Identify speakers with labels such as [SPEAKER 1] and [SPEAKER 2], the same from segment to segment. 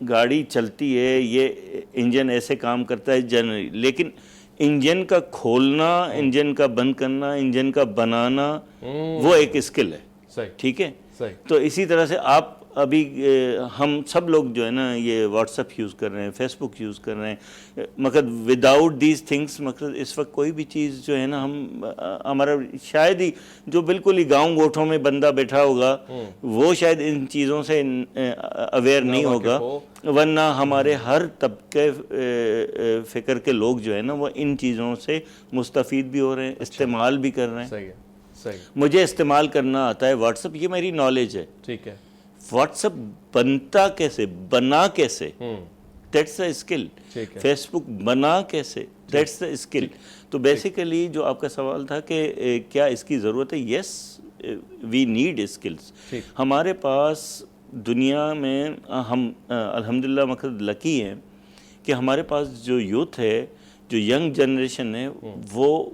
[SPEAKER 1] گاڑی چلتی ہے یہ انجن ایسے کام کرتا ہے جنرلی، لیکن انجن کا کھولنا، انجن کا بند کرنا، انجن کا بنانا وہ ایک اسکل ہے.
[SPEAKER 2] صحیح.
[SPEAKER 1] ٹھیک ہے.
[SPEAKER 2] صحیح.
[SPEAKER 1] تو اسی طرح سے آپ ابھی ہم سب لوگ جو ہے نا یہ واٹس ایپ یوز کر رہے ہیں، فیس بک یوز کر رہے ہیں، مگر وداؤٹ دیز تھنگس مگر اس وقت کوئی بھی چیز جو ہے نا ہمارا شاید ہی جو بالکل ہی گاؤں گوٹھوں میں بندہ بیٹھا ہوگا وہ شاید ان چیزوں سے اویئر نہیں ہوگا، ورنہ ہمارے ہر طبقے فکر کے لوگ جو ہے نا وہ ان چیزوں سے مستفید بھی ہو رہے ہیں، استعمال بھی کر رہے ہیں.
[SPEAKER 2] صحیح ہے. صحیح.
[SPEAKER 1] مجھے استعمال کرنا آتا ہے واٹس ایپ، یہ میری نالج ہے.
[SPEAKER 2] ٹھیک ہے.
[SPEAKER 1] واٹس ایپ بنتا کیسے، بنا کیسے، دیٹس دا اسکل. فیس بک بنا کیسے، دیٹس دا اسکل. تو بیسیکلی جو آپ کا سوال تھا کہ کیا اس کی ضرورت ہے، یس وی نیڈ اسکلس. ہمارے پاس دنیا میں ہم الحمدللہ مقصد لکی ہیں کہ ہمارے پاس جو یوتھ ہے، جو ینگ جنریشن ہے، وہ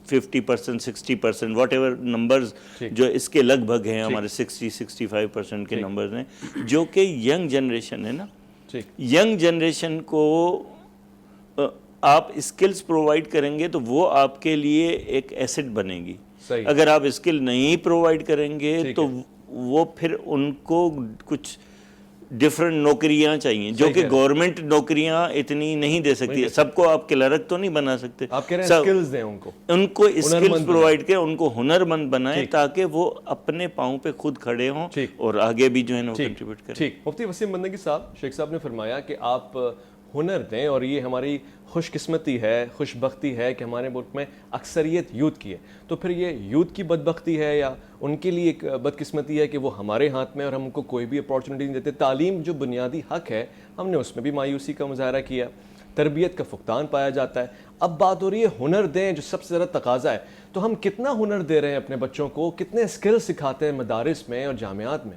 [SPEAKER 1] 50%، 60%، واٹ ایور نمبرز جو اس کے لگ بھگ ہیں، ہمارے 60-65% کے نمبرز ہیں، جو کہ ینگ جنریشن ہے نا. ینگ جنریشن کو آپ اسکلز پرووائڈ کریں گے تو وہ آپ کے لیے ایک ایسٹ بنے گی. اگر آپ اسکل نہیں پرووائڈ کریں گے تو وہ پھر ان کو کچھ ڈفرنٹ نوکریاں چاہیے جو کہ گورنمنٹ نوکریاں اتنی نہیں دے سکتی. سب کو آپ کلرک تو نہیں بنا سکتے.
[SPEAKER 2] آپ کہہ رہے ہیں اسکلز دیں
[SPEAKER 1] ان کو اسکلز پرووائڈ کریں، ان کو ہنرمند بنائیں تاکہ وہ اپنے پاؤں پہ خود کھڑے ہوں اور آگے بھی جو ہے نا وہ کنٹریبیوٹ کریں.
[SPEAKER 2] ٹھیک. مفتی وسیم بندگی صاحب، شیخ صاحب نے فرمایا کہ آپ ہنر دیں، اور یہ ہماری خوش قسمتی ہے، خوش بختی ہے کہ ہمارے ملک میں اکثریت یوتھ کی ہے. تو پھر یہ یوتھ کی بدبختی ہے یا ان کے لیے ایک بدقسمتی ہے کہ وہ ہمارے ہاتھ میں اور ہم کو کوئی بھی اپارچونیٹی نہیں دیتے؟ تعلیم جو بنیادی حق ہے، ہم نے اس میں بھی مایوسی کا مظاہرہ کیا، تربیت کا فقدان پایا جاتا ہے. اب بات ہو رہی ہے ہنر دیں جو سب سے زیادہ تقاضا ہے. تو ہم کتنا ہنر دے رہے ہیں اپنے بچوں کو، کتنے اسکل سکھاتے ہیں مدارس میں اور جامعات میں؟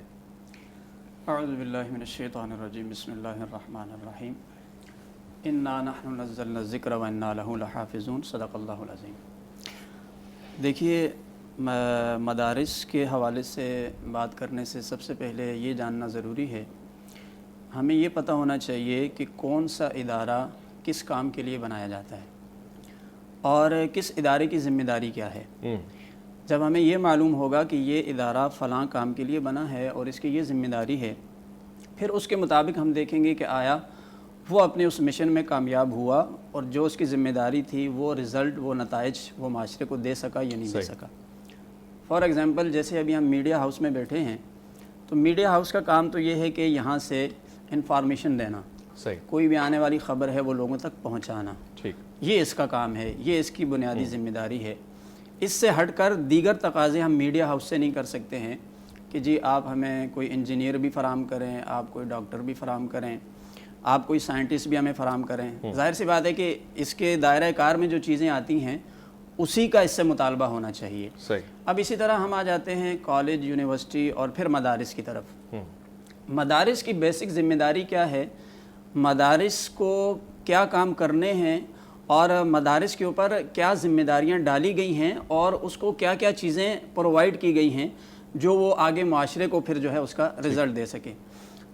[SPEAKER 3] اعوذ باللہ من الشیطان الرجیم، بسم اللہ الرحمن الرحیم. انا نحن نزلنا الذکر وانا لہ لحافظون، صدق اللہ العظیم. دیکھیے، مدارس کے حوالے سے بات کرنے سے سب سے پہلے یہ جاننا ضروری ہے، ہمیں یہ پتہ ہونا چاہیے کہ کون سا ادارہ کس کام کے لیے بنایا جاتا ہے اور کس ادارے کی ذمہ داری کیا ہے. جب ہمیں یہ معلوم ہوگا کہ یہ ادارہ فلاں کام کے لیے بنا ہے اور اس کی یہ ذمہ داری ہے، پھر اس کے مطابق ہم دیکھیں گے کہ آیا وہ اپنے اس مشن میں کامیاب ہوا اور جو اس کی ذمہ داری تھی وہ رزلٹ، وہ نتائج وہ معاشرے کو دے سکا یا نہیں دے سکا. فار ایگزامپل، جیسے ابھی ہم میڈیا ہاؤس میں بیٹھے ہیں تو میڈیا ہاؤس کا کام تو یہ ہے کہ یہاں سے انفارمیشن دینا، کوئی بھی آنے والی خبر ہے وہ لوگوں تک پہنچانا، یہ اس کا کام ہے، یہ اس کی بنیادی ذمہ داری ہے. اس سے ہٹ کر دیگر تقاضے ہم میڈیا ہاؤس سے نہیں کر سکتے ہیں کہ جی آپ ہمیں کوئی انجینئر بھی فراہم کریں، آپ کوئی ڈاکٹر بھی فراہم کریں، آپ کوئی سائنٹسٹ بھی ہمیں فراہم کریں. ظاہر سی بات ہے کہ اس کے دائرہ کار میں جو چیزیں آتی ہیں اسی کا اس سے مطالبہ ہونا چاہیے. اب اسی طرح ہم آ جاتے ہیں کالج، یونیورسٹی اور پھر مدارس کی طرف. مدارس کی بیسک ذمہ داری کیا ہے، مدارس کو کیا کام کرنے ہیں اور مدارس کے اوپر کیا ذمہ داریاں ڈالی گئی ہیں اور اس کو کیا کیا چیزیں پرووائڈ کی گئی ہیں جو وہ آگے معاشرے کو پھر جو ہے اس کا رزلٹ دے سکے.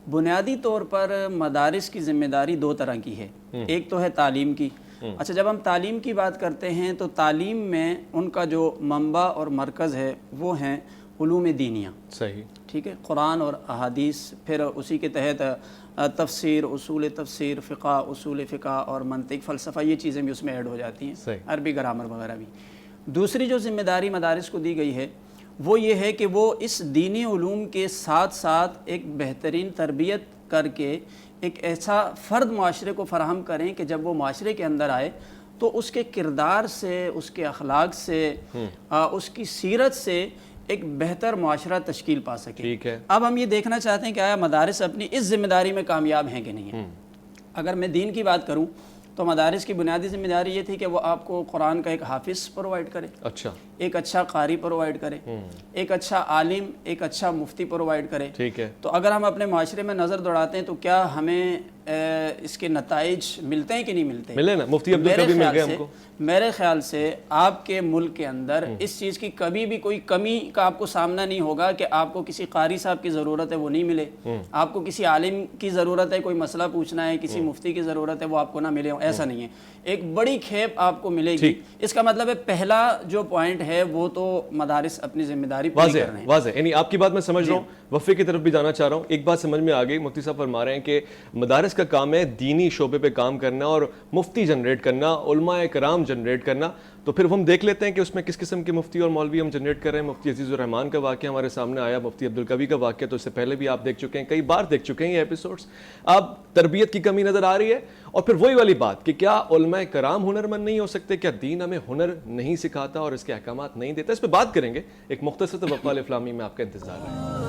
[SPEAKER 3] بنیادی طور پر مدارس کی ذمہ داری دو طرح کی ہے. ایک تو ہے تعلیم کی. اچھا، جب ہم تعلیم کی بات کرتے ہیں تو تعلیم میں ان کا جو منبع اور مرکز ہے وہ ہیں علوم دینیہ.
[SPEAKER 2] صحیح. ٹھیک
[SPEAKER 3] ہے، قرآن اور احادیث، پھر اسی کے تحت تفسیر، اصول تفسیر، فقہ، اصول فقہ اور منطق، فلسفہ، یہ چیزیں بھی اس میں ایڈ ہو جاتی ہیں، عربی گرامر وغیرہ بھی. دوسری جو ذمہ داری مدارس کو دی گئی ہے وہ یہ ہے کہ وہ اس دینی علوم کے ساتھ ساتھ ایک بہترین تربیت کر کے ایک ایسا فرد معاشرے کو فراہم کریں کہ جب وہ معاشرے کے اندر آئے تو اس کے کردار سے، اس کے اخلاق سے، اس کی سیرت سے ایک بہتر معاشرہ تشکیل پا سکے.
[SPEAKER 2] ٹھیک ہے.
[SPEAKER 3] اب ہم یہ دیکھنا چاہتے ہیں کہ آیا مدارس اپنی اس ذمہ داری میں کامیاب ہیں کہ نہیں ہیں. اگر میں دین کی بات کروں تو مدارس کی بنیادی ذمہ داری یہ تھی کہ وہ آپ کو قرآن کا ایک حافظ پرووائڈ کرے، ایک اچھا قاری پرووائڈ کرے، ایک اچھا عالم، ایک اچھا مفتی پرووائڈ کرے.
[SPEAKER 2] ٹھیک ہے.
[SPEAKER 3] تو اگر ہم اپنے معاشرے میں نظر دوڑاتے ہیں تو کیا ہمیں اس کے نتائج ملتے ہیں کہ نہیں ملتے؟
[SPEAKER 2] ملے نا، مفتی عبدالکبیر مل گئے ہم کو.
[SPEAKER 3] میرے خیال سے آپ کے ملک کے اندر اس چیز کی کبھی بھی کوئی کمی کا آپ کو سامنا نہیں ہوگا کہ آپ کو کسی قاری صاحب کی ضرورت ہے وہ نہیں ملے، آپ کو کسی عالم کی ضرورت ہے، کوئی مسئلہ پوچھنا ہے، کسی مفتی کی ضرورت ہے، وہ آپ کو نہ ملے. ایسا نہیں ہے، ایک بڑی کھیپ آپ کو ملے گی. اس کا مطلب ہے پہلا جو پوائنٹ ہے وہ تو مدارس اپنی ذمہ داری پوری کر رہے ہیں.
[SPEAKER 2] واضح، یعنی آپ کی بات میں سمجھ رہا ہوں، وفے کی طرف بھی جانا چاہ رہا ہوں. ایک بات سمجھ میں آ گئی، مفتی صاحب فرما رہے ہیں کہ مدارس کا کام ہے دینی شعبے پہ کام کرنا اور مفتی جنریٹ کرنا، علماء کرام جنریٹ کرنا. تو پھر ہم دیکھ لیتے ہیں کہ اس میں کس قسم کے مفتی اور مولوی ہم جنریٹ کر رہے ہیں. مفتی عزیز الرحمان کا واقعہ ہمارے سامنے آیا، مفتی عبدالکبیر کا واقعہ تو اس سے پہلے بھی آپ دیکھ چکے ہیں، کئی بار دیکھ چکے ہیں یہ ایپیسوڈز. اب تربیت کی کمی نظر آ رہی ہے، اور پھر وہی والی بات کہ کیا علماء کرام ہنرمند نہیں ہو سکتے؟ کیا دین ہمیں ہنر نہیں سکھاتا اور اس کے احکامات نہیں دیتا؟ اس پہ بات کریں گے. ایک مختصر وقفہ الافلامی میں آپ کا انتظار ہے.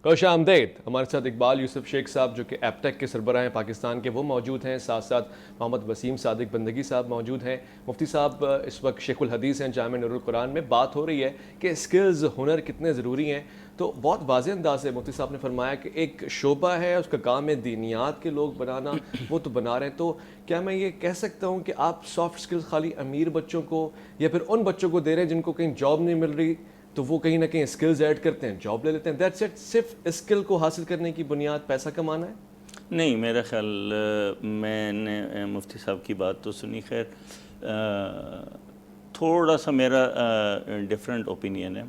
[SPEAKER 2] خوش آمدید. ہمارے ساتھ اقبال یوسف شیخ صاحب جو کہ ایپٹیک کے سربراہ ہیں پاکستان کے، وہ موجود ہیں. ساتھ ساتھ محمد وسیم صادق بندگی صاحب موجود ہیں. مفتی صاحب اس وقت شیخ الحدیث ہیں جامع نور القرآن میں. بات ہو رہی ہے کہ اسکلز، ہنر کتنے ضروری ہیں. تو بہت واضح انداز سے مفتی صاحب نے فرمایا کہ ایک شعبہ ہے، اس کا کام ہے دینیات کے لوگ بنانا، وہ تو بنا رہے ہیں. تو کیا میں یہ کہہ سکتا ہوں کہ آپ سافٹ اسکلز خالی امیر بچوں کو یا پھر ان بچوں کو دے رہے ہیں جن کو کہیں جاب نہیں مل رہی، تو وہ کہیں نہ کہیں اسکلز ایڈ کرتے ہیں، جاب لے لیتے ہیں، دیٹس اٹ؟ صرف اسکل کو حاصل کرنے کی بنیاد پیسہ کمانا ہے؟
[SPEAKER 1] نہیں، میرا خیال، میں نے مفتی صاحب کی بات تو سنی، خیر تھوڑا سا میرا ڈیفرنٹ اوپینین ہے.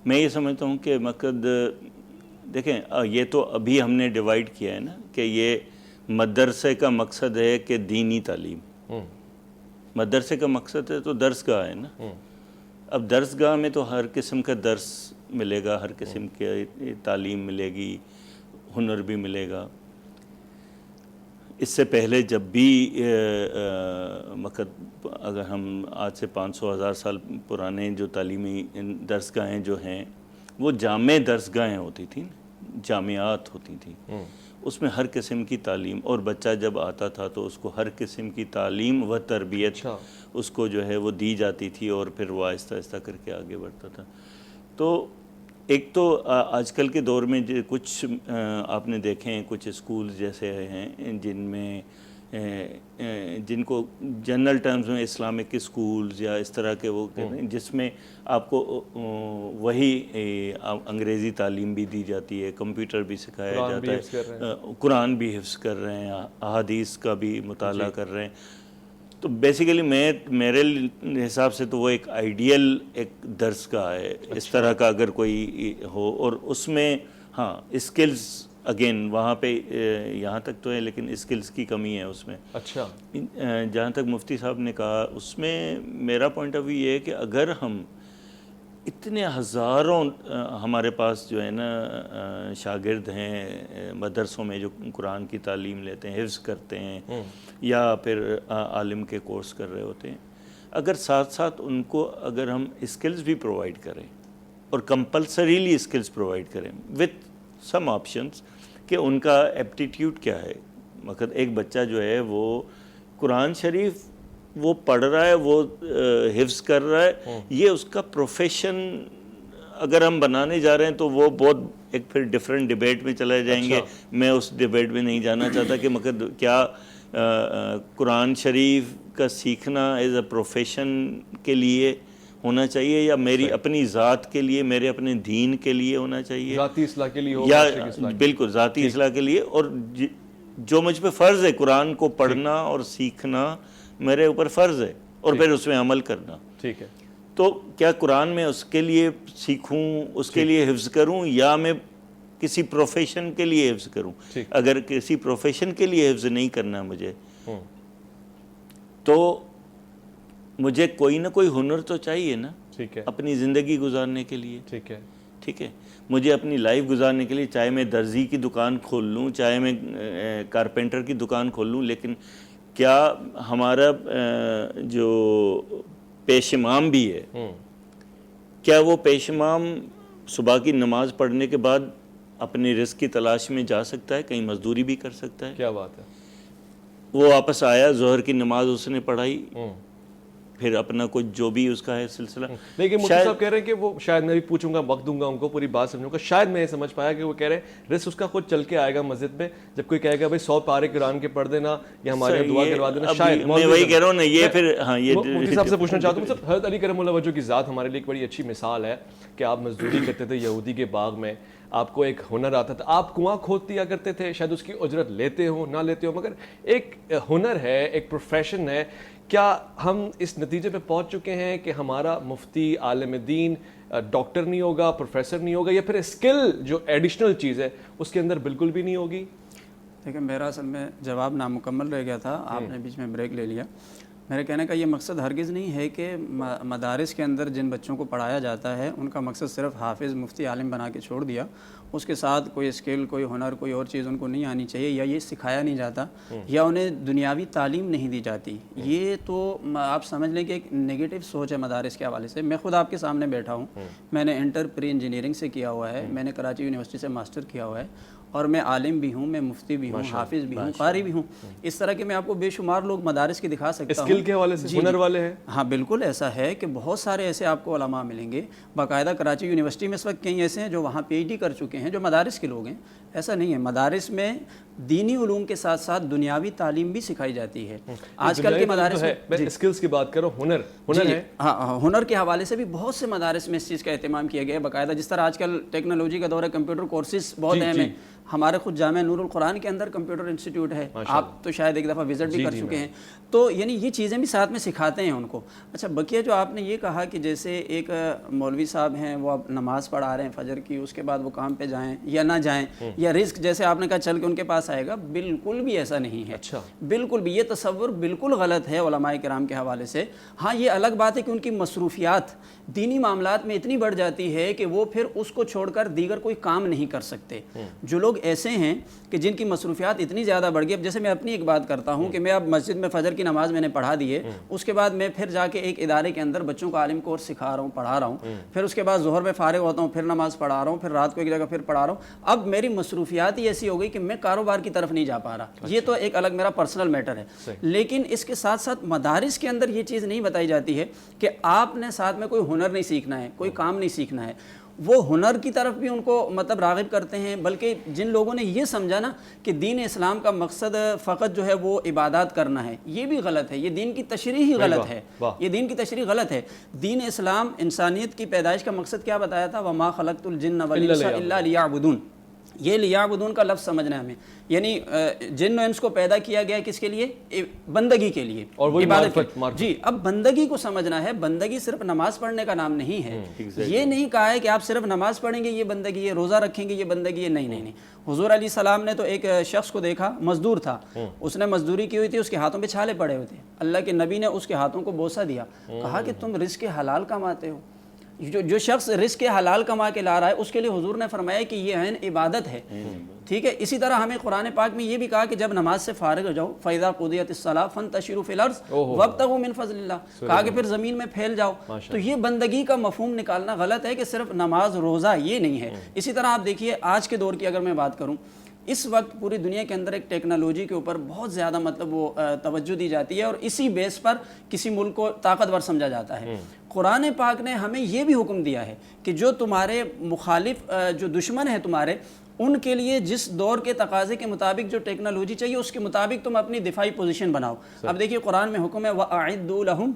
[SPEAKER 1] میں یہ سمجھتا ہوں کہ مقصد دیکھیں، یہ تو ابھی ہم نے ڈیوائیڈ کیا ہے نا کہ یہ مدرسے کا مقصد ہے کہ دینی تعلیم، مدرسے کا مقصد ہے تو درس گاہ ہے نا. اب درس گاہ میں تو ہر قسم کا درس ملے گا، ہر قسم کی تعلیم ملے گی، ہنر بھی ملے گا. اس سے پہلے جب بھی اگر ہم آج سے 500,000 سال پرانے جو تعلیمی درسگاہیں جو ہیں وہ جامع درسگاہیں ہوتی تھیں، جامعات ہوتی تھیں. اس میں ہر قسم کی تعلیم، اور بچہ جب آتا تھا تو اس کو ہر قسم کی تعلیم و تربیت اس کو جو ہے وہ دی جاتی تھی، اور پھر وہ آہستہ آہستہ کر کے آگے بڑھتا تھا. تو ایک تو آج کل کے دور میں کچھ آپ نے دیکھے ہیں کچھ اسکول جیسے ہیں جن میں جن کو جنرل ٹرمز میں اسلامک اسکولز یا اس طرح کے وہ کہتے ہیں، جس میں آپ کو وہی انگریزی تعلیم بھی دی جاتی ہے، کمپیوٹر بھی سکھایا جاتا ہے، قرآن بھی حفظ کر رہے ہیں، احادیث کا بھی مطالعہ کر رہے ہیں. تو بیسیکلی میرے حساب سے تو وہ ایک آئیڈیل ایک درس گاہ ہے اس طرح کا اگر کوئی ہو. اور اس میں ہاں اسکلز اگین وہاں پہ یہاں تک تو ہے، لیکن اسکلز کی کمی ہے اس میں.
[SPEAKER 2] اچھا،
[SPEAKER 1] جہاں تک مفتی صاحب نے کہا اس میں میرا پوائنٹ آف ویو یہ ہے کہ اگر ہم اتنے ہزاروں ہمارے پاس جو ہے نا شاگرد ہیں مدرسوں میں جو قرآن کی تعلیم لیتے ہیں، حفظ کرتے ہیں یا پھر عالم کے کورس کر رہے ہوتے ہیں، اگر ساتھ ساتھ ان کو اگر ہم اسکلز بھی پرووائڈ کریں اور کمپلسریلی اسکلز پرووائڈ کریں وتھ سم آپشنز کہ ان کا ایپٹیٹیوڈ کیا ہے. مطلب ایک بچہ جو ہے وہ قرآن شریف وہ پڑھ رہا ہے، وہ حفظ کر رہا ہے، یہ اس کا پروفیشن اگر ہم بنانے جا رہے ہیں تو وہ بہت ایک پھر ڈیفرنٹ ڈیبیٹ میں چلے جائیں گے. میں اس ڈیبیٹ میں نہیں جانا چاہتا کہ مطلب کیا قرآن شریف کا سیکھنا ایز اے پروفیشن کے لیے ہونا چاہیے یا میری اپنی ذات کے لیے، میرے اپنے دین کے لیے ہونا چاہیے،
[SPEAKER 2] ذاتی اصلاح کے لیے
[SPEAKER 1] یا بالکل ذاتی اصلاح کے لیے. اور جو مجھ پہ فرض ہے قرآن کو پڑھنا اور سیکھنا میرے اوپر فرض ہے، اور پھر اس میں عمل کرنا.
[SPEAKER 2] ٹھیک ہے.
[SPEAKER 1] تو کیا قرآن میں اس کے لیے سیکھوں، اس کے لیے حفظ کروں، یا میں کسی پروفیشن کے لیے حفظ کروں؟ اگر کسی پروفیشن کے لیے حفظ نہیں کرنا مجھے، تو مجھے کوئی نہ کوئی ہنر تو چاہیے نا اپنی زندگی گزارنے کے لیے. ٹھیک ہے، مجھے اپنی لائف گزارنے کے لیے چاہے میں درزی کی دکان کھول لوں، چاہے میں کارپینٹر کی دکان کھول لوں، لیکن کیا ہمارا جو پیش امام بھی ہے، کیا وہ پیش امام صبح کی نماز پڑھنے کے بعد اپنی رزق کی تلاش میں جا سکتا ہے، کہیں مزدوری بھی کر سکتا ہے؟
[SPEAKER 2] کیا بات ہے.
[SPEAKER 1] وہ واپس آیا, ظہر کی نماز اس نے پڑھائی, پھر اپنا کچھ جو بھی اس کا ہے سلسلہ.
[SPEAKER 2] لیکن مفتی صاحب کہہ رہے ہیں کہ وہ شاید میں بھی پوچھوں گا, وقت دوں گا ان کو, پوری بات سمجھوں گا, شاید میں یہ سمجھ پایا کہ وہ کہہ رہے ہیں رزق اس کا خود چل کے آئے گا مسجد میں, جب کوئی کہے گا بھائی 100 پارے قرآن کے پڑھ دینا یا ہمارے دعا کروا دینا, شاید
[SPEAKER 1] میں وہی کہہ رہا ہوں نا. یہ پھر ہاں یہ
[SPEAKER 2] مفتی صاحب سے پوچھنا چاہتا ہوں, صرف حضرت علی کرم اللہ وجہ کی ذات ہمارے لیے ایک بڑی اچھی مثال ہے کہ آپ مزدوری کرتے تھے یہودی کے باغ میں, آپ کو ایک ہنر آتا تھا, آپ کنواں کھود دیا کرتے تھے, شاید اس کی اجرت لیتے ہو نہ لیتے ہو, مگر ایک ہنر ہے, ایک پروفیشن ہے. کیا ہم اس نتیجے پہ پہنچ چکے ہیں کہ ہمارا مفتی, عالم دین ڈاکٹر نہیں ہوگا, پروفیسر نہیں ہوگا, یا پھر اسکل جو ایڈیشنل چیز ہے اس کے اندر بالکل بھی نہیں ہوگی؟
[SPEAKER 3] دیکھیں میرا اصل میں جواب نامکمل رہ گیا تھا, آپ نے بیچ میں بریک لے لیا. میرے کہنے کا یہ مقصد ہرگز نہیں ہے کہ مدارس کے اندر جن بچوں کو پڑھایا جاتا ہے ان کا مقصد صرف حافظ مفتی عالم بنا کے چھوڑ دیا, اس کے ساتھ کوئی اسکل, کوئی ہنر, کوئی اور چیز ان کو نہیں آنی چاہیے, یا یہ سکھایا نہیں جاتا, یا انہیں دنیاوی تعلیم نہیں دی جاتی. یہ تو آپ سمجھ لیں کہ ایک نگیٹو سوچ ہے مدارس کے حوالے سے. میں خود آپ کے سامنے بیٹھا ہوں, میں نے انٹر پری انجینئرنگ سے کیا ہوا ہے, میں نے کراچی یونیورسٹی سے ماسٹر کیا ہوا ہے, اور میں عالم بھی ہوں, میں مفتی بھی ہوں, حافظ بھی ہوں, قاری بھی ہوں. اس طرح کے میں آپ کو بے شمار لوگ مدارس کے دکھا سکتا ہوں.
[SPEAKER 2] اسکل کے حوالے سے ہنر والے ہیں.
[SPEAKER 3] ہاں بالکل ایسا ہے کہ بہت سارے ایسے آپ کو علماء ملیں گے, باقاعدہ کراچی یونیورسٹی میں اس وقت کئی ایسے ہیں جو وہاں پی ایچ ڈی کر چکے ہیں, جو مدارس کے لوگ ہیں. ایسا نہیں ہے, مدارس میں دینی علوم کے ساتھ ساتھ دنیاوی تعلیم بھی سکھائی جاتی ہے. آج کل کے مدارس
[SPEAKER 2] میں اسکلز کی بات کروں, ہنر ہے.
[SPEAKER 3] ہاں, ہنر کے حوالے سے بھی بہت سے مدارس میں اس چیز کا اہتمام کیا گیا ہے باقاعدہ. جس طرح آج کل ٹیکنالوجی کا دور ہے, کمپیوٹر کورسز بہت اہم ہیں. ہمارے خود جامعہ نور القرآن کے اندر کمپیوٹر انسٹیٹیوٹ ہے, آپ تو شاید ایک دفعہ وزٹ بھی کر چکے ہیں. تو یعنی یہ چیزیں بھی ساتھ میں سکھاتے ہیں ان کو. اچھا بقیہ جو آپ نے یہ کہا کہ جیسے ایک مولوی صاحب ہیں, وہ اب نماز پڑھا رہے ہیں فجر کی, اس کے بعد وہ کام پہ جائیں یا نہ جائیں, یا رزق جیسے آپ نے کہا چل کے ان کے پاس آئے گا, بالکل بھی ایسا نہیں ہے. بالکل بھی یہ تصور بالکل غلط ہے علماء کرام کے حوالے سے. ہاں یہ الگ بات ہے کہ ان کی مصروفیات دینی معاملات میں اتنی بڑھ جاتی ہے کہ وہ پھر اس کو چھوڑ کر دیگر کوئی کام نہیں کر سکتے. جو لوگ ایسے ہیں کہ جن کی مصروفیات اتنی زیادہ بڑھ گئی, اب جیسے میں اپنی ایک بات کرتا ہوں کہ میں اب مسجد میں فجر کی نماز میں نے پڑھا دی ہے, اس کے بعد میں پھر جا کے ایک ادارے کے اندر بچوں کو عالم کورس سکھا رہا ہوں, پڑھا رہا ہوں, پھر اس کے بعد ظہر میں فارغ ہوتا ہوں, پھر نماز پڑھا رہا ہوں, پھر رات کو ایک جگہ پھر پڑھا رہا ہوں. اب میری مصروفیات ہی ایسی ہو گئی کہ میں کاروبار کی طرف نہیں جا پا رہا. یہ تو ایک الگ میرا پرسنل میٹر ہے. لیکن اس کے ساتھ ساتھ مدارس کے اندر یہ چیز نہیں بتائی جاتی ہے کہ آپ نے ساتھ میں کوئی ہنر نہیں سیکھنا ہے, کوئی کام نہیں سیکھنا ہے. وہ ہنر کی طرف بھی ان کو مطلب راغب کرتے ہیں, بلکہ جن لوگوں نے یہ سمجھا نا کہ دین اسلام کا مقصد فقط جو ہے وہ عبادات کرنا ہے, یہ بھی غلط ہے. یہ دین کی تشریح ہی غلط ہے, یہ دین کی تشریح غلط ہے. دین اسلام انسانیت کی پیدائش کا مقصد کیا بتایا تھا, وما خلقت الجن والانس الا لیعبدون. یہ لیعبدون کا لفظ سمجھنا ہے ہمیں, یعنی جن و انس کو پیدا کیا گیا کس کے لیے, بندگی کے لیے, عبادت. جی اب بندگی کو سمجھنا ہے. بندگی صرف نماز پڑھنے کا نام نہیں ہے. یہ نہیں کہا ہے کہ آپ صرف نماز پڑھیں گے یہ بندگی ہے, روزہ رکھیں گے یہ بندگی ہے. نہیں. حضور علیہ السلام نے تو ایک شخص کو دیکھا, مزدور تھا, اس نے مزدوری کی ہوئی تھی, اس کے ہاتھوں پہ چھالے پڑے ہوئے تھے. اللہ کے نبی نے اس کے ہاتھوں کو بوسہ دیا, کہا کہ تم رزق حلال کماتے ہو. جو شخص رزق حلال کما کے لا رہا ہے اس کے لیے حضور نے فرمایا کہ یہ عین عبادت ہے. ٹھیک ہے. اسی طرح ہمیں قرآن پاک میں یہ بھی کہا کہ جب نماز سے فارغ ہو جاؤ, فَإِذَا قُضِيَتِ الصَّلَاةُ فَانتَشِرُوا فِي الْأَرْضِ وَابْتَغُوا مِن فَضْلِ اللَّهِ. کہا کہ پھر زمین میں پھیل جاؤ. تو یہ بندگی کا مفہوم نکالنا غلط ہے کہ صرف نماز روزہ, یہ نہیں ہے. اسی طرح آپ دیکھیے آج کے دور کی اگر میں بات کروں, اس وقت پوری دنیا کے اندر ایک ٹیکنالوجی کے اوپر بہت زیادہ مطلب وہ توجہ دی جاتی ہے, اور اسی بیس پر کسی ملک کو طاقتور سمجھا جاتا ہے. قرآن پاک نے ہمیں یہ بھی حکم دیا ہے کہ جو تمہارے مخالف, جو دشمن ہیں تمہارے, ان کے لیے جس دور کے تقاضے کے مطابق جو ٹیکنالوجی چاہیے اس کے مطابق تم اپنی دفاعی پوزیشن بناؤ. اب دیکھیے قرآن میں حکم ہے وَأَعِدُّوا لَهُمْ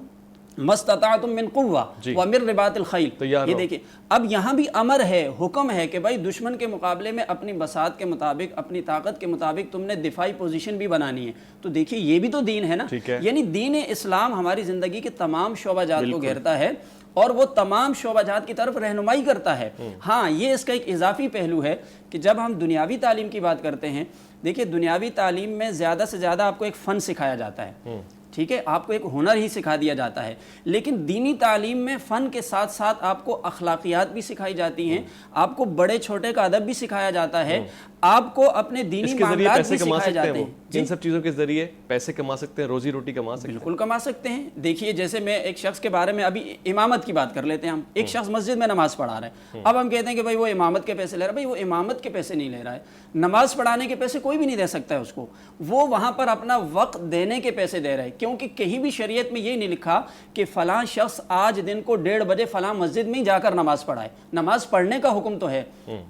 [SPEAKER 3] مَسْتَطَعْتُم مِّن قُوَّةٍ وَمِن رِّبَاطِ الْخَيْلِ. یہ دیکھیں اب یہاں بھی امر ہے, حکم ہے کہ بھائی دشمن کے مقابلے میں اپنی بساط کے مطابق, اپنی طاقت کے مطابق تم نے دفاعی پوزیشن بھی بنانی ہے. تو دیکھیے یہ بھی تو دین ہے نا. یعنی دین اسلام ہماری زندگی کے تمام شعبہ جات کو گھیرتا ہے اور وہ تمام شعبہ جات کی طرف رہنمائی کرتا ہے. ہاں یہ اس کا ایک اضافی پہلو ہے کہ جب ہم دنیاوی تعلیم کی بات کرتے ہیں, دیکھیے دنیاوی تعلیم میں زیادہ سے زیادہ آپ کو ایک فن سکھایا جاتا ہے. ٹھیک ہے، آپ کو ایک ہنر ہی سکھا دیا جاتا ہے، لیکن دینی تعلیم میں فن کے ساتھ ساتھ آپ کو اخلاقیات بھی سکھائی جاتی ہیں، آپ کو بڑے چھوٹے کا ادب بھی سکھایا جاتا ہے، آپ کو اپنے دینی معاملات بھی سکھائے جاتے ہیں۔
[SPEAKER 2] ان سب چیزوں کے ذریعے پیسے کما سکتے ہیں، روزی روٹی کما سکتے ہیں؟
[SPEAKER 3] بالکل کما سکتے ہیں۔ دیکھیے جیسے میں ایک شخص کے بارے میں ابھی امامت کی بات کر لیتے ہیں، ہم ایک شخص مسجد میں نماز پڑھا رہا ہے، اب ہم کہتے ہیں کہ بھائی وہ امامت کے پیسے لے رہا ہے، بھائی وہ امامت کے پیسے نہیں لے رہا ہے، نماز پڑھانے کے پیسے کوئی بھی نہیں دے سکتا ہے اس کو، وہ وہاں پر اپنا وقت دینے کے پیسے دے رہا ہے، کیونکہ کہیں بھی شریعت میں یہ نہیں لکھا کہ فلاں شخص آج دن کو 1:30 بجے فلاں مسجد میں جا کر نماز پڑھائے۔ نماز پڑھنے کا حکم تو ہے،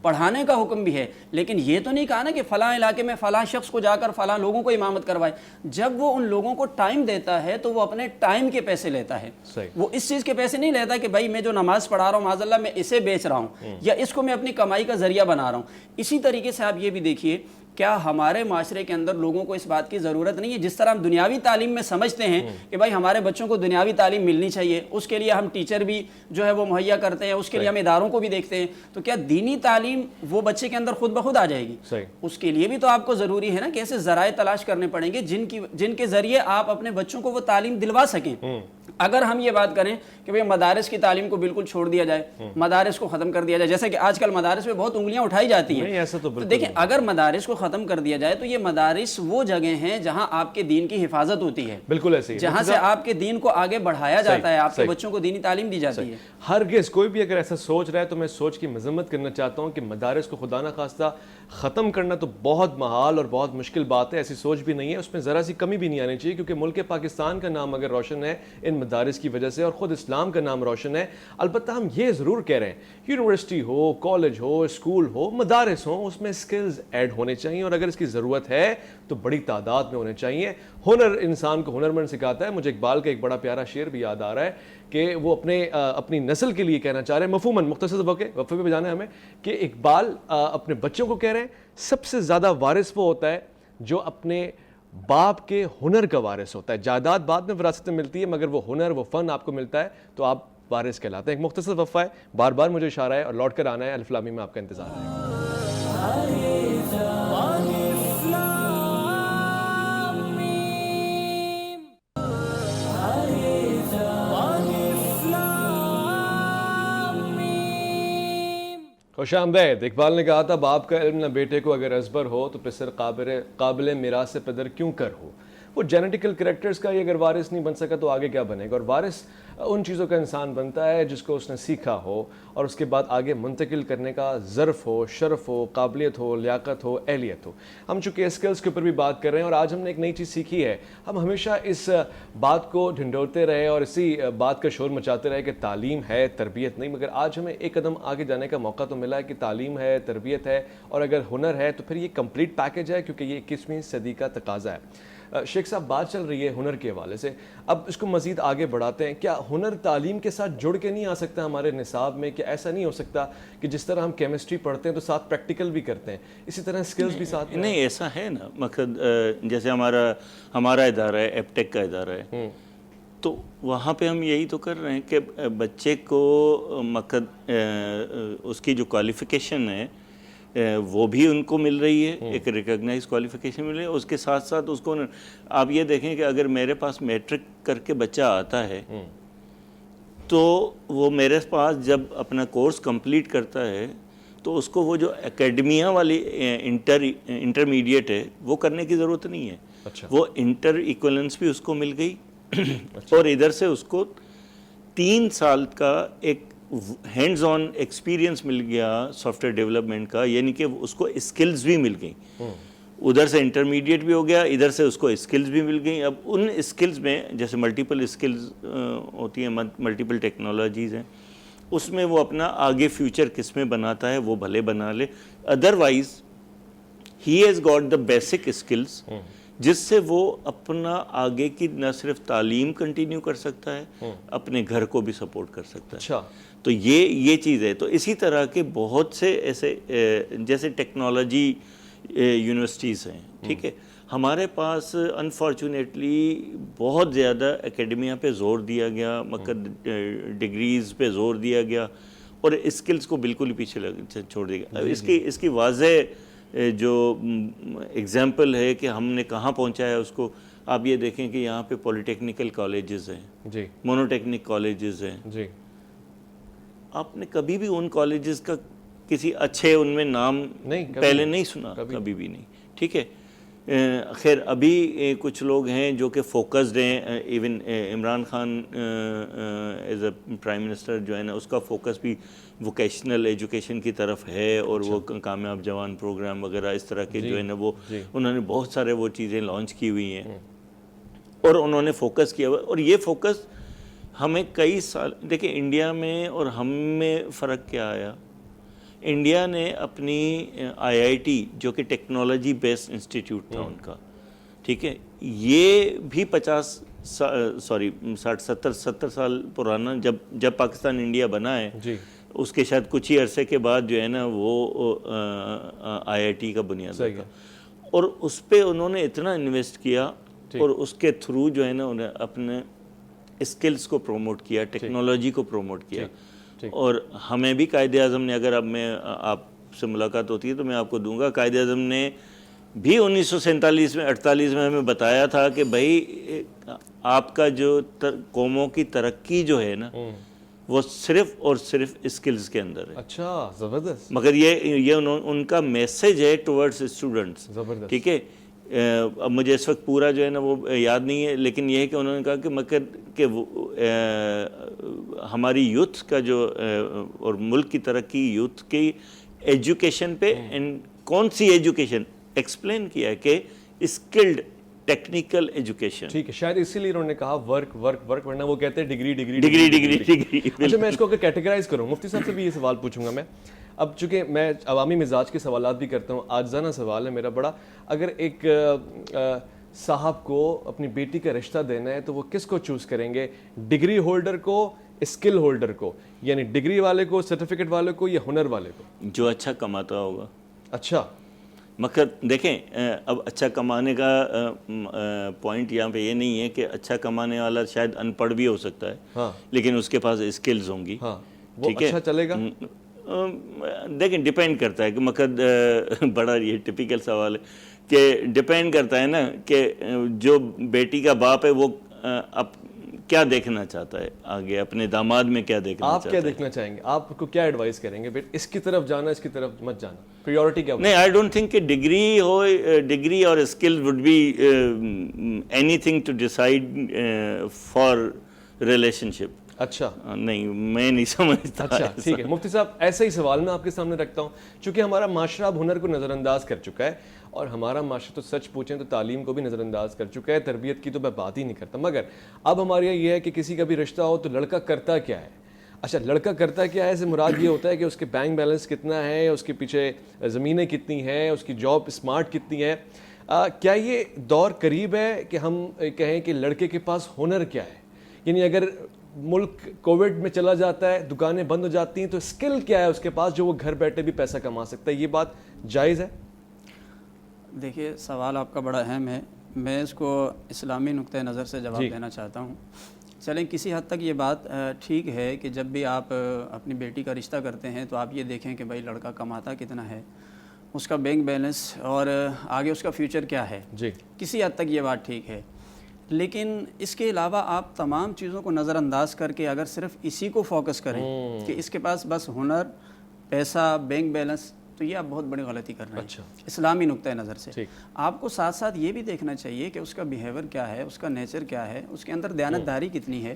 [SPEAKER 3] پڑھانے کا حکم بھی ہے، لیکن یہ تو نہیں کہا نا کہ فلاں علاقے میں فلاں شخص کو جا کر فلاں لوگوں کو امامت کروائے۔ جب وہ ان لوگوں کو ٹائم دیتا ہے تو وہ اپنے ٹائم کے پیسے لیتا ہے، وہ اس چیز کے پیسے نہیں لیتا کہ بھائی میں جو نماز پڑھا رہا ہوں معاذ اللہ میں اسے بیچ رہا ہوں یا اس کو میں اپنی کمائی کا ذریعہ بنا رہا ہوں۔ اسی طریقے سے آپ یہ بھی دیکھیے، کیا ہمارے معاشرے کے اندر لوگوں کو اس بات کی ضرورت نہیں ہے؟ جس طرح ہم دنیاوی تعلیم میں سمجھتے ہیں کہ بھائی ہمارے بچوں کو دنیاوی تعلیم ملنی چاہیے، اس کے لیے ہم ٹیچر بھی جو ہے وہ مہیا کرتے ہیں، اس کے لیے ہم اداروں کو بھی دیکھتے ہیں، تو کیا دینی تعلیم وہ بچے کے اندر خود بخود آ جائے گی؟ اس کے لیے بھی تو آپ کو ضروری ہے نا کہ ایسے ذرائع تلاش کرنے پڑیں گے جن کے ذریعے آپ اپنے بچوں کو وہ تعلیم دلوا سکیں۔ اگر ہم یہ بات کریں کہ بھئی مدارس کی تعلیم کو بالکل چھوڑ دیا جائے، مدارس کو ختم کر دیا جائے، جیسے کہ آج کل مدارس میں بہت انگلیاں اٹھائی جاتی ہیں، تو دیکھیں اگر مدارس کو ختم کر دیا جائے تو یہ مدارس وہ جگہ ہیں جہاں آپ کے دین کی حفاظت ہوتی ہے،
[SPEAKER 2] بالکل ایسے ہی
[SPEAKER 3] جہاں سے آپ کے دین کو آگے بڑھایا جاتا ہے، آپ کے بچوں کو دینی تعلیم دی جاتی ہے۔
[SPEAKER 2] ہرگز کوئی بھی اگر ایسا سوچ رہا ہے تو میں سوچ کی مذمت کرنا چاہتا ہوں کہ مدارس کو خدا نہ خواستہ ختم کرنا تو بہت محال اور بہت مشکل بات ہے، ایسی سوچ بھی نہیں ہے، اس میں ذرا سی کمی بھی نہیں آنی چاہیے، کیونکہ ملک پاکستان کا نام اگر روشن ہے ان مدارس کی وجہ سے اور خود اسلام کا نام روشن ہے۔ البتہ ہم یہ ضرور کہہ رہے ہیں یونیورسٹی ہو، کالج ہو، اسکول ہو، مدارس ہوں، اس میں سکلز ایڈ ہونے چاہیے، اور اگر اس کی ضرورت ہے تو بڑی تعداد میں ہونے چاہیے۔ ہنر انسان کو ہنرمند سکھاتا ہے۔ مجھے اقبال کا ایک بڑا پیارا شعر بھی یاد آ رہا ہے کہ وہ اپنی نسل کے لیے کہنا چاہ رہے ہیں، مفہوماً مختصر وقفے پہ جانا ہے ہمیں، کہ اقبال اپنے بچوں کو کہہ رہے ہیں سب سے زیادہ وارث وہ ہوتا ہے جو اپنے باپ کے ہنر کا وارث ہوتا ہے۔ جائیداد بعد میں وراثت میں ملتی ہے، مگر وہ ہنر، وہ فن آپ کو ملتا ہے تو آپ وارث کہلاتے ہیں۔ ایک مختصر وقفہ ہے، بار بار مجھے اشارہ ہے اور لوٹ کر آنا ہے، الف لام میم میں آپ کا انتظار ہے۔ خوش آمدید۔ اقبال نے کہا تھا باپ کا علم نہ بیٹے کو اگر ازبر ہو تو پسر قابل میراث پدر کیوں کر ہو۔ وہ جینیٹیکل کریکٹرز کا ہی اگر وارث نہیں بن سکا تو آگے کیا بنے گا؟ اور وارث ان چیزوں کا انسان بنتا ہے جس کو اس نے سیکھا ہو اور اس کے بعد آگے منتقل کرنے کا ظرف ہو، شرف ہو، قابلیت ہو، لیاقت ہو، اہلیت ہو۔ ہم چونکہ اسکلز کے اوپر بھی بات کر رہے ہیں اور آج ہم نے ایک نئی چیز سیکھی ہے۔ ہم ہمیشہ اس بات کو ڈھنڈورتے رہے اور اسی بات کا شور مچاتے رہے کہ تعلیم ہے، تربیت نہیں، مگر آج ہمیں ایک قدم آگے جانے کا موقع تو ملا ہے کہ تعلیم ہے، تربیت ہے، اور اگر ہنر ہے تو پھر یہ کمپلیٹ پیکج ہے، کیونکہ یہ 21ویں صدی کا تقاضا ہے۔ شیخ صاحب، بات چل رہی ہے ہنر کے حوالے سے، اب اس کو مزید آگے بڑھاتے ہیں۔ کیا ہنر تعلیم کے ساتھ جڑ کے نہیں آ سکتا ہمارے نصاب میں؟ کہ ایسا نہیں ہو سکتا کہ جس طرح ہم کیمسٹری پڑھتے ہیں تو ساتھ پریکٹیکل بھی کرتے ہیں، اسی طرح سکلز بھی ساتھ؟
[SPEAKER 1] نہیں، ایسا ہے نا، مقصد جیسے ہمارا ادارہ ہے، ایپ ٹیک کا ادارہ ہے، تو وہاں پہ ہم یہی تو کر رہے ہیں کہ بچے کو مقصد اس کی جو کوالیفیکیشن ہے وہ بھی ان کو مل رہی ہے، ایک ریکگنائز کوالیفیکیشن مل رہی ہے، اس کے ساتھ ساتھ اس کو آپ یہ دیکھیں کہ اگر میرے پاس میٹرک کر کے بچہ آتا ہے تو وہ میرے پاس جب اپنا کورس کمپلیٹ کرتا ہے تو اس کو وہ جو اکیڈمیا والی انٹرمیڈیٹ ہے وہ کرنے کی ضرورت نہیں ہے، وہ انٹر ایکولنس بھی اس کو مل گئی اور ادھر سے اس کو 3 سال کا ایک ہینڈز آن ایکسپیرینس مل گیا سافٹ ویئر ڈیولپمنٹ کا، یعنی کہ اس کو اسکلز بھی مل گئیں، ادھر سے انٹرمیڈیٹ بھی ہو گیا، ادھر سے اس کو اسکلز بھی مل گئیں۔ اب ان اسکلز میں جیسے ملٹیپل اسکلز ہوتی ہیں، ملٹیپل ٹیکنالوجیز ہیں، اس میں وہ اپنا آگے فیوچر کس میں بناتا ہے وہ بھلے بنا لے، otherwise he has got the basic skills جس سے وہ اپنا آگے کی نہ صرف تعلیم کنٹینیو کر سکتا ہے، اپنے گھر کو بھی سپورٹ کر سکتا ہے۔ تو یہ چیز ہے۔ تو اسی طرح کے بہت سے ایسے جیسے ٹیکنالوجی یونیورسٹیز ہیں، ٹھیک ہے، ہمارے پاس انفارچونیٹلی بہت زیادہ اکیڈمیا پہ زور دیا گیا، ڈگریز پہ زور دیا گیا اور اسکلز کو بالکل ہی پیچھے چھوڑ دیا گیا۔ اس کی واضح جو ایگزامپل ہے کہ ہم نے کہاں پہنچایا اس کو، آپ یہ دیکھیں کہ یہاں پہ پولیٹیکنیکل کالجز ہیں,
[SPEAKER 2] جی
[SPEAKER 1] مونوٹیکنک کالجز ہیں,
[SPEAKER 2] جی,
[SPEAKER 1] آپ نے کبھی بھی ان کالجز کا کسی اچھے ان میں نام پہلے نہیں سنا, کبھی بھی نہیں, ٹھیک ہے. خیر ابھی کچھ لوگ ہیں جو کہ فوکسڈ ہیں, even Imran Khan as a prime minister جو ہے نا, اس کا فوکس بھی ووکیشنل ایجوکیشن کی طرف ہے, اور وہ کامیاب جوان پروگرام وغیرہ اس طرح کے جو ہے نا وہ انہوں نے بہت سارے وہ چیزیں لانچ کی ہوئی ہیں, اور انہوں نے فوکس کیا ہوا. اور یہ فوکس ہمیں کئی سال, دیکھیں انڈیا میں اور ہم میں فرق کیا آیا, انڈیا نے اپنی آئی آئی ٹی جو کہ ٹیکنالوجی بیسڈ انسٹیٹیوٹ تھا ان کا, ٹھیک ہے, یہ بھی 60-70 سال پرانا, جب پاکستان انڈیا بنا ہے, اس کے شاید کچھ ہی عرصے کے بعد جو ہے نا وہ آئی آئی ٹی کا بنیاد تھا, اور اس پہ انہوں نے اتنا انویسٹ کیا, اور اس کے تھرو جو ہے نا انہیں اپنے اسکلز کو پروموٹ کیا, ٹیکنالوجی کو پروموٹ کیا. اور ہمیں بھی قائد اعظم نے, اگر اب میں آپ سے ملاقات ہوتی ہے تو میں آپ کو دوں گا, قائد اعظم نے بھی 1947 میں 48 میں ہمیں بتایا تھا کہ بھائی آپ کا جو قوموں کی ترقی جو ہے نا وہ صرف اور صرف اسکلز کے اندر ہے.
[SPEAKER 2] اچھا, زبردست.
[SPEAKER 1] مگر یہ ان کا میسج ہے ٹورڈز اسٹوڈنٹس, ٹھیک ہے. اب مجھے اس وقت پورا جو ہے نا وہ یاد نہیں ہے, لیکن یہ ہے کہ انہوں نے کہا کہ کہ ہماری یوتھ کا جو اور ملک کی ترقی یوتھ کی ایجوکیشن پہ, کون سی ایجوکیشن ایکسپلین کیا ہے کہ اسکلڈ ٹیکنیکل ایجوکیشن,
[SPEAKER 2] ٹھیک ہے. شاید اسی لیے انہوں نے کہا ورک ورک ورک, ورنہ وہ کہتے ہیں ڈگری. اچھا, میں اس کو کیٹیگرائز کروں, مفتی صاحب سے بھی یہ سوال پوچھوں گا میں. اب چونکہ میں عوامی مزاج کے سوالات بھی کرتا ہوں, آجزانہ سوال ہے میرا بڑا, اگر ایک صاحب کو اپنی بیٹی کا رشتہ دینا ہے تو وہ کس کو چوز کریں گے, ڈگری ہولڈر کو, اسکل ہولڈر کو, یعنی ڈگری والے کو, سرٹیفکیٹ والے کو, یا ہنر والے کو؟
[SPEAKER 1] جو اچھا کماتا ہوگا.
[SPEAKER 2] اچھا,
[SPEAKER 1] مگر دیکھیں اب اچھا کمانے کا پوائنٹ یہاں پہ یہ نہیں ہے کہ اچھا کمانے والا شاید ان پڑھ بھی ہو سکتا ہے, لیکن اس کے پاس اسکلز ہوں گی,
[SPEAKER 2] ٹھیک ہے, اچھا چلے گا.
[SPEAKER 1] دیکھیں ڈیپینڈ کرتا ہے کہ مقد بڑا یہ ٹپیکل سوال ہے کہ ڈیپینڈ کرتا ہے نا کہ جو بیٹی کا باپ ہے وہ اب کیا دیکھنا چاہتا ہے آگے, اپنے داماد میں کیا دیکھنا چاہتا ہے.
[SPEAKER 2] آپ کیا دیکھنا چاہیں گے, آپ کو کیا ایڈوائز کریں گے, بیٹ اس کی طرف جانا, اس کی طرف مت جانا, پریورٹی کیا؟
[SPEAKER 1] نہیں, آئی ڈونٹ تھنک کہ ڈگری ہو, ڈگری اور skill would be anything to decide for relationship.
[SPEAKER 2] اچھا,
[SPEAKER 1] نہیں, میں نہیں سمجھتا.
[SPEAKER 2] اچھا ٹھیک ہے. مفتی صاحب ایسا ہی سوال میں آپ کے سامنے رکھتا ہوں, چونکہ ہمارا معاشرہ اب ہنر کو نظر انداز کر چکا ہے, اور ہمارا معاشرہ تو سچ پوچھیں تو تعلیم کو بھی نظر انداز کر چکا ہے, تربیت کی تو میں بات ہی نہیں کرتا. مگر اب ہمارے یہاں یہ ہے کہ کسی کا بھی رشتہ ہو تو لڑکا کرتا کیا ہے. اچھا, لڑکا کرتا کیا ہے سے مراد یہ ہوتا ہے کہ اس کے بینک بیلنس کتنا ہے, اس کے پیچھے زمینیں کتنی ہیں, اس کی جاب اسمارٹ کتنی ہے. کیا یہ دور قریب ہے کہ ہم کہیں کہ لڑکے کے پاس ہنر کیا ہے؟ یعنی اگر ملک کووڈ میں چلا جاتا ہے, دکانیں بند ہو جاتی ہیں, تو اسکل کیا ہے اس کے پاس جو وہ گھر بیٹھے بھی پیسہ کما سکتا ہے؟ یہ بات جائز ہے؟
[SPEAKER 3] دیکھیے سوال آپ کا بڑا اہم ہے, میں اس کو اسلامی نقطۂ نظر سے جواب دینا چاہتا ہوں. چلیں کسی حد تک یہ بات ٹھیک ہے کہ جب بھی آپ اپنی بیٹی کا رشتہ کرتے ہیں تو آپ یہ دیکھیں کہ بھائی لڑکا کماتا کتنا ہے, اس کا بینک بیلنس, اور آگے اس کا فیوچر کیا ہے.
[SPEAKER 2] جی,
[SPEAKER 3] کسی حد تک یہ بات ٹھیک ہے, لیکن اس کے علاوہ آپ تمام چیزوں کو نظر انداز کر کے اگر صرف اسی کو فوکس کریں کہ اس کے پاس بس ہنر, پیسہ, بینک بیلنس, تو یہ آپ بہت بڑی غلطی کر رہے ہیں اسلامی نقطۂ نظر سے. آپ کو ساتھ ساتھ یہ بھی دیکھنا چاہیے کہ اس کا بیہیور کیا ہے, اس کا نیچر کیا ہے, اس کے اندر دیانتداری کتنی ہے,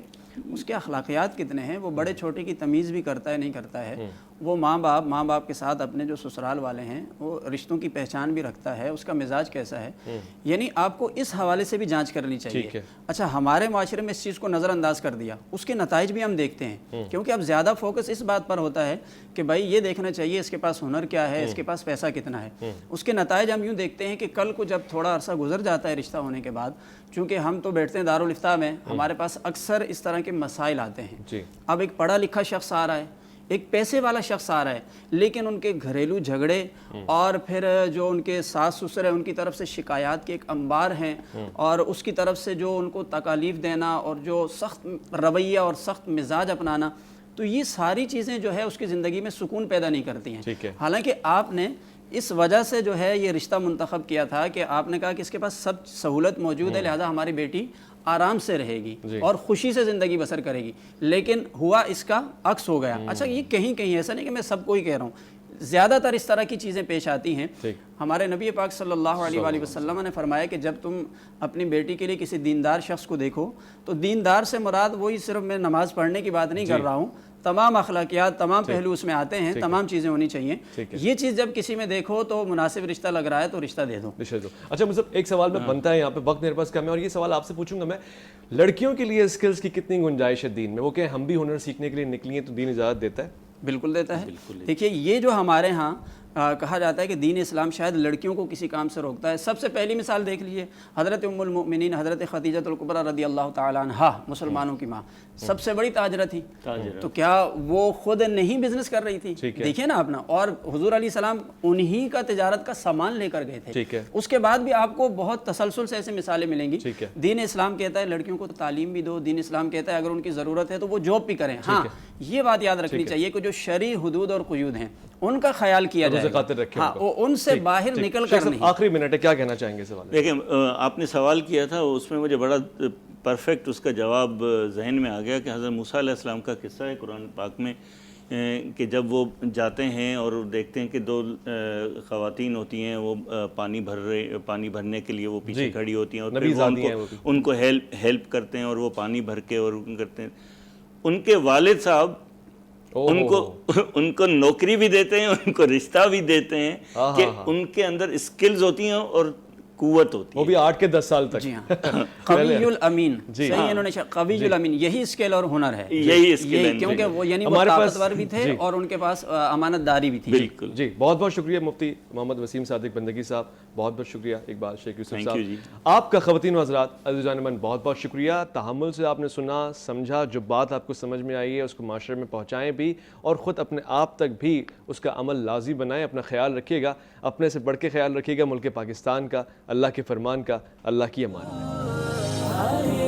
[SPEAKER 3] اس کے اخلاقیات کتنے ہیں, وہ بڑے چھوٹے کی تمیز بھی کرتا ہے نہیں کرتا ہے, وہ ماں باپ کے ساتھ اپنے جو سسرال والے ہیں وہ رشتوں کی پہچان بھی رکھتا ہے, اس کا مزاج کیسا ہے. یعنی آپ کو اس حوالے سے بھی جانچ کرنی چاہیے. اچھا, ہمارے معاشرے میں اس چیز کو نظر انداز کر دیا, اس کے نتائج بھی ہم دیکھتے ہیں, کیونکہ اب زیادہ فوکس اس بات پر ہوتا ہے کہ بھائی یہ دیکھنا چاہیے اس کے پاس ہنر کیا ہے, اس کے پاس پیسہ کتنا ہے. اس کے نتائج ہم یوں دیکھتے ہیں کہ کل کو جب تھوڑا عرصہ گزر جاتا ہے رشتہ ہونے کے بعد, چونکہ ہم تو بیٹھتے ہیں دارالفتاء میں, ہمارے پاس اکثر اس طرح کے مسائل آتے ہیں. اب ایک پڑھا لکھا شخص آ رہا ہے, ایک پیسے والا شخص آ رہا ہے, لیکن ان کے گھریلو جھگڑے اور پھر جو ان کے ساس سسر ہیں ان کی طرف سے شکایات کے ایک انبار ہیں, اور اس کی طرف سے جو ان کو تکالیف دینا اور جو سخت رویہ اور سخت مزاج اپنانا, تو یہ ساری چیزیں جو ہے اس کی زندگی میں سکون پیدا نہیں کرتی ہیں. حالانکہ آپ نے اس وجہ سے جو ہے یہ رشتہ منتخب کیا تھا کہ آپ نے کہا کہ اس کے پاس سب سہولت موجود ہے، لہذا ہماری بیٹی آرام سے رہے گی اور خوشی سے زندگی بسر کرے گی، لیکن ہوا اس کا عکس ہو گیا۔ اچھا یہ کہیں کہیں ایسا نہیں کہ میں سب کو ہی کہہ رہا ہوں، زیادہ تر اس طرح کی چیزیں پیش آتی ہیں۔ ہمارے نبی پاک صلی اللہ علیہ وآلہ وسلم نے فرمایا کہ جب تم اپنی بیٹی کے لیے کسی دیندار شخص کو دیکھو تو دیندار سے مراد وہی صرف میں نماز پڑھنے کی بات نہیں کر رہا ہوں، تمام اخلاقیات، تمام پہلو اس میں آتے ہیں، تمام چیزیں ہونی چاہیے۔ یہ چیز جب کسی میں دیکھو تو مناسب رشتہ لگ رہا ہے تو رشتہ دے دو۔
[SPEAKER 2] اچھا مطلب ایک سوال میں بنتا ہے یہاں پہ، وقت میرے پاس کم ہے، اور یہ سوال آپ سے پوچھوں گا میں، لڑکیوں کے لیے اسکلز کی کتنی گنجائش ہے دین میں؟ وہ کہ ہم بھی ہنر سیکھنے کے لیے نکلی ہیں تو دین اجازت دیتا ہے؟
[SPEAKER 3] بالکل دیتا ہے۔ دیکھیے یہ جو ہمارے ہاں کہا جاتا ہے کہ دین اسلام شاید لڑکیوں کو کسی کام سے روکتا ہے، سب سے پہلی مثال دیکھ لیجئے، حضرت ام المؤمنین حضرت خدیجہ الکبریٰ رضی اللہ تعالیٰ عنہا، مسلمانوں کی ماں، سب سے بڑی تاجرہ تھی، تو کیا وہ خود نہیں بزنس کر رہی تھی؟ دیکھیے نا اپنا، اور حضور علیہ السلام انہی کا تجارت کا سامان لے کر گئے تھے۔ اس کے بعد بھی آپ کو بہت تسلسل سے ایسے مثالیں ملیں گی۔ دین اسلام کہتا ہے لڑکیوں کو تعلیم بھی دو، دین اسلام کہتا ہے اگر ان کی ضرورت ہے تو وہ جاب بھی کریں۔ ہاں یہ بات یاد رکھنی چاہیے کہ جو شرعی حدود اور قیود ہیں ان کا خیال کیا جائے، ہاں ان سے باہر نکل کر نہیں۔
[SPEAKER 2] آخری منٹ ہے، کیا کہنا چاہیں گے سوال؟
[SPEAKER 1] دیکھیں آپ نے سوال کیا تھا، اس میں مجھے بڑا پرفیکٹ اس کا جواب ذہن میں آ گیا کہ حضرت موسیٰ علیہ السلام کا قصہ ہے قرآن پاک میں، کہ جب وہ جاتے ہیں اور دیکھتے ہیں کہ دو خواتین ہوتی ہیں، وہ پانی بھرنے کے لیے وہ پیچھے کھڑی ہوتی ہیں، اور پھر ان کو ہیلپ کرتے ہیں اور وہ پانی بھر کے اور کرتے ہیں۔ ان کے والد صاحب ان کو نوکری بھی دیتے ہیں، ان کو رشتہ بھی دیتے ہیں کہ ان کے اندر اسکلز ہوتی ہیں اور قوت ہوتی ہے،
[SPEAKER 2] وہ بھی 8 کے 10 سال تک۔
[SPEAKER 3] جی ہاں، قوی الامین، صحیح انہوں نے قوی الامین، یہی اسکل اور ہنر ہے،
[SPEAKER 1] یہی اسکل ہے،
[SPEAKER 3] کیونکہ وہ یعنی وہ طاقتور بھی تھے اور ان کے پاس امانت داری بھی تھی۔
[SPEAKER 1] بالکل
[SPEAKER 2] جی، بہت بہت شکریہ مفتی محمد وسیم صادق بندگی صاحب، بہت بہت شکریہ اقبال شیخ یوسف صاحب، آپ کا خواتین و حضرات عزیزان من بہت بہت شکریہ، تحمل سے آپ نے سنا سمجھا، جو بات آپ کو سمجھ میں آئی ہے اس کو معاشرے میں پہنچائیں بھی، اور خود اپنے آپ تک بھی اس کا عمل لازم بنائیں۔ اپنا خیال رکھیے گا، اپنے سے بڑھ کے خیال رکھیے گا ملک پاکستان کا، اللہ کے فرمان کا، اللہ کی امان میں۔